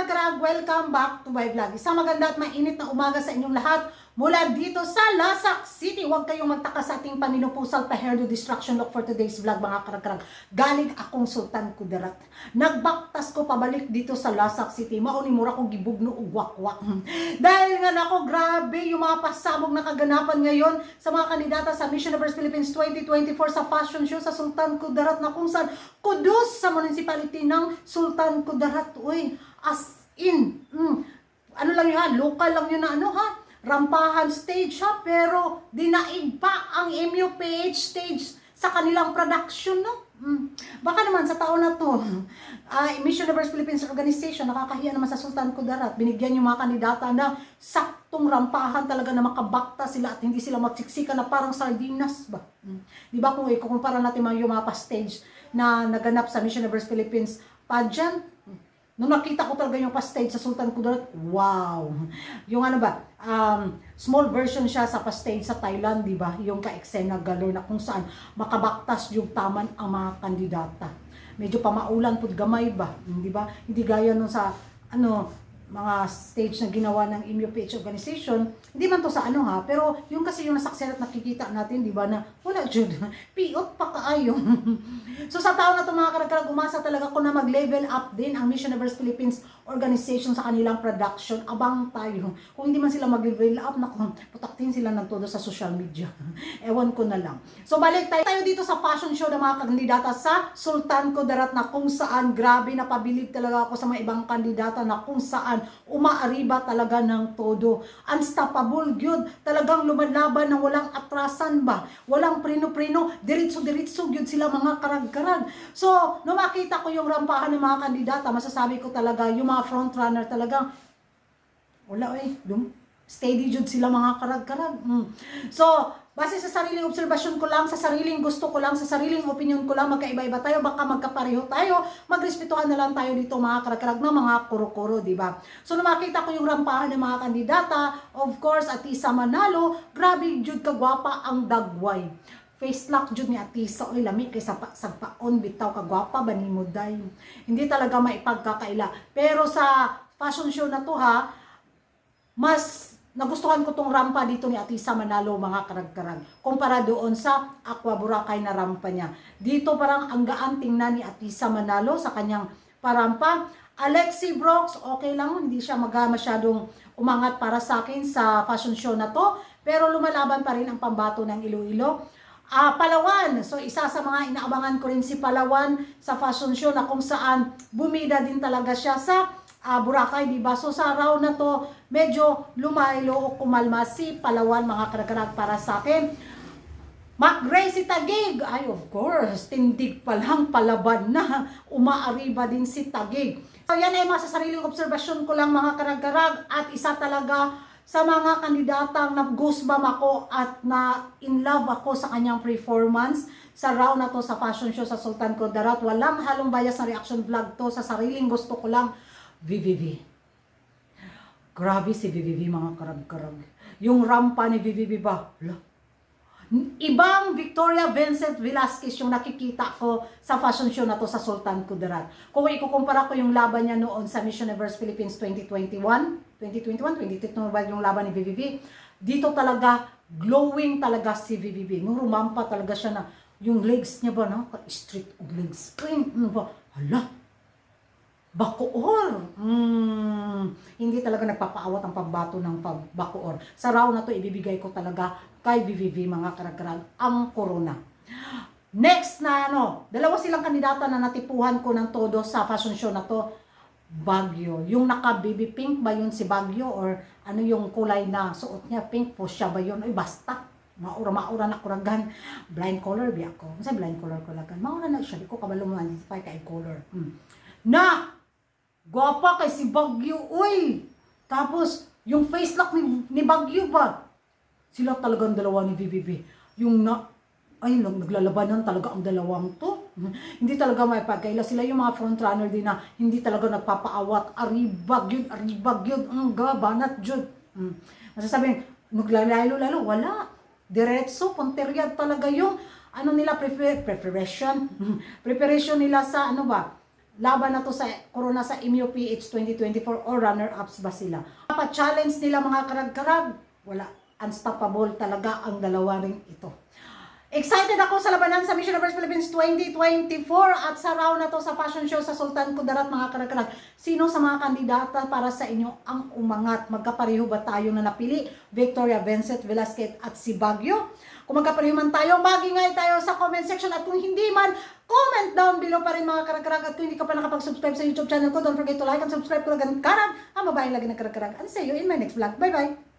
karag-karag, welcome back to my vlog. Isang maganda at mainit na umaga sa inyong lahat mula dito sa Lasak City. Huwag kayong magtaka sa ating paninupusal pa hairdo distraction look for today's vlog mga karag-karag. Galing akong Sultan Kudarat. Nagbaktas ko pabalik dito sa Lasak City. Mauni mura ko gibugno ugwak-wak. Dahil nga nako, grabe yung mga pasabog na kaganapan ngayon sa mga kandidata sa Miss Universe Philippines 2024 sa fashion show sa Sultan Kudarat na kung saan kudos sa municipality ng Sultan Kudarat. Uy, as in, ano lang yun ha, local lang yun na ano ha, rampahan stage ha, pero dinaig pa ang MUPH stage sa kanilang production, no? Baka naman sa taon na to, Miss Universe Philippines Organization, nakakahiya naman sa Sultan Kudarat, binigyan yung mga kandidata na saktong rampahan talaga na makabakta sila at hindi sila magsiksika na parang sardinas ba? Di ba kung ikukumpara natin yung mga pa-stage na naganap sa Miss Universe Philippines pageant, nung nakita ko talaga yung pa-stage sa Sultan Kudarat, wow! Yung ano ba, small version siya sa pa-stage sa Thailand, di ba? Yung ka-eksena galore na kung saan makabaktas yung taman ang mga kandidata. Medyo pamaulan pud gamay ba, di ba? Hindi gaya nung sa ano mga stage na ginawa ng MUPH organization, hindi man to sa ano ha, pero yung kasi yung nasaksihan at nakikita natin, di ba, na wala dyan, piot pa kaayo. So sa taon na ito mga karagkarag, umasa talaga ko na mag-level up din ang Miss Universe Philippines organization sa kanilang production. Abang tayo. Kung hindi man sila mag-level up, naku, putaktin sila ng todo sa social media. Ewan ko na lang. So balik tayo dito sa fashion show ng mga kandidata sa Sultan Kudarat na kung saan grabe na pabilib talaga ako sa mga ibang kandidata na kung saan umaariba talaga ng todo. Unstoppable gyud, talagang lumalaban ng walang atrasan ba, walang prino-prino, diritso-diritso gyud sila mga karag-karag. So, nung makita ko yung rampahan ng mga kandidata, masasabi ko talaga, yung mga frontrunner talagang, wala steady jud sila mga karag-karag. So, base sa sariling obserbasyon ko lang, sa sariling gusto ko lang, sa sariling opinion ko lang, magkaiba-iba tayo, baka magkapareho tayo, magrespetuhan na lang tayo dito mga karag-karag na mga kuro-kuro, di ba? So, nung makita ko yung rampahan ng mga kandidata, of course, Atisa Manalo, grabe jud kagwapa ang dagway. Face lock jud ni Atisa, oy lami kay sagpaon bitaw kagwapa ba ni Muday. Hindi talaga maipagkakaila. Pero sa fashion show na to ha, mas nagustuhan ko tong rampa dito ni Atisa Manalo mga karag-karag. Kumpara doon sa Aqua Boracay na rampa niya. Dito parang ang gaan tingnan ni Atisa Manalo sa kanyang parampa. Alexi Brooks, okay lang, hindi siya masyadong umangat para sa akin sa fashion show na to. Pero lumalaban pa rin ang pambato ng Iloilo. Palawan, so isa sa mga inaabangan ko rin si Palawan sa fashion show na kung saan bumida din talaga siya sa Boracay, diba? So sa round na to, medyo lumaylo o kumalma si Palawan mga karag-karag para sa akin. Mac Gray si Taguig, ay of course, tindig pa lang palaban na, umaariba din si Taguig. So yan ay mga sa sariling obserbasyon ko lang mga karag-karag at isa talaga sa mga kandidatang na-goosebump ako at na-in love ako sa kanyang performance sa round na to sa fashion show sa Sultan Kudarat. Walang halong bias na reaction vlog to, sa sariling gusto ko lang. VVV. Grabe si VVV mga karag-karag. Yung rampa ni VVV ba? Ibang Victoria Vincent Velasquez yung nakikita ko sa fashion show na to sa Sultan Kudarat. Kung ikukumpara ko yung laban niya noon sa Miss Universe Philippines 2021 yung laban ni VVV, dito talaga glowing talaga si VVV. Nung rumampa talaga siya na yung legs niya ba, no? Straight of legs. Ano ba? Hala! Bacoor! Hindi talaga nagpapaawat ang pambato ng Bacoor. Sa round na to, ibibigay ko talaga kay VVV mga karag-karag ang corona. Next na dalawa silang kandidata na natipuhan ko ng todo sa fashion show na to. Baguio. Yung naka-baby pink ba yun si Baguio or ano yung kulay na suot niya? Pink po siya ba yun? Ay basta. Maura na kuragan. Blind color biya ko. Masay blind color kuragan. Maura na siya. Di ko kabalo mo identify kay color. Na! Gwapa kay si Baguio. Uy! Tapos, yung face lock ni Baguio ba? Sila talagang dalawa ni BBB. Yung naglalabanan talaga ang dalawang to. Hindi talaga may pagkaila. Sila yung mga frontrunner din na hindi talaga nagpapaawat. Aribag yun. Ang gabanat yun. Masasabihin, naglalalo, wala. Diretso, punteryad talaga yung ano nila, preparation nila sa ano ba, laban na to sa corona sa MUPH 2024 or runner-ups ba sila. Pa-challenge nila mga karag-karag, wala, unstoppable talaga ang dalawa rin ito. Excited ako sa labanan sa Miss Universe Philippines 2024 at sa round na to sa fashion show sa Sultan Kudarat mga karag-karag. Sino sa mga kandidata para sa inyo ang umangat? Magkapareho ba tayo na napili? Victoria, Vincent, Velasquez at si Baguio? Kung magkapareho man tayo, mag-ingay tayo sa comment section at kung hindi man, comment down below pa rin mga karag-karag. At kung hindi ka pa nakapag-subscribe sa YouTube channel ko, don't forget to like and subscribe ko lang karag ang babaeng lagi ng karag-karag. And see you in my next vlog. Bye-bye!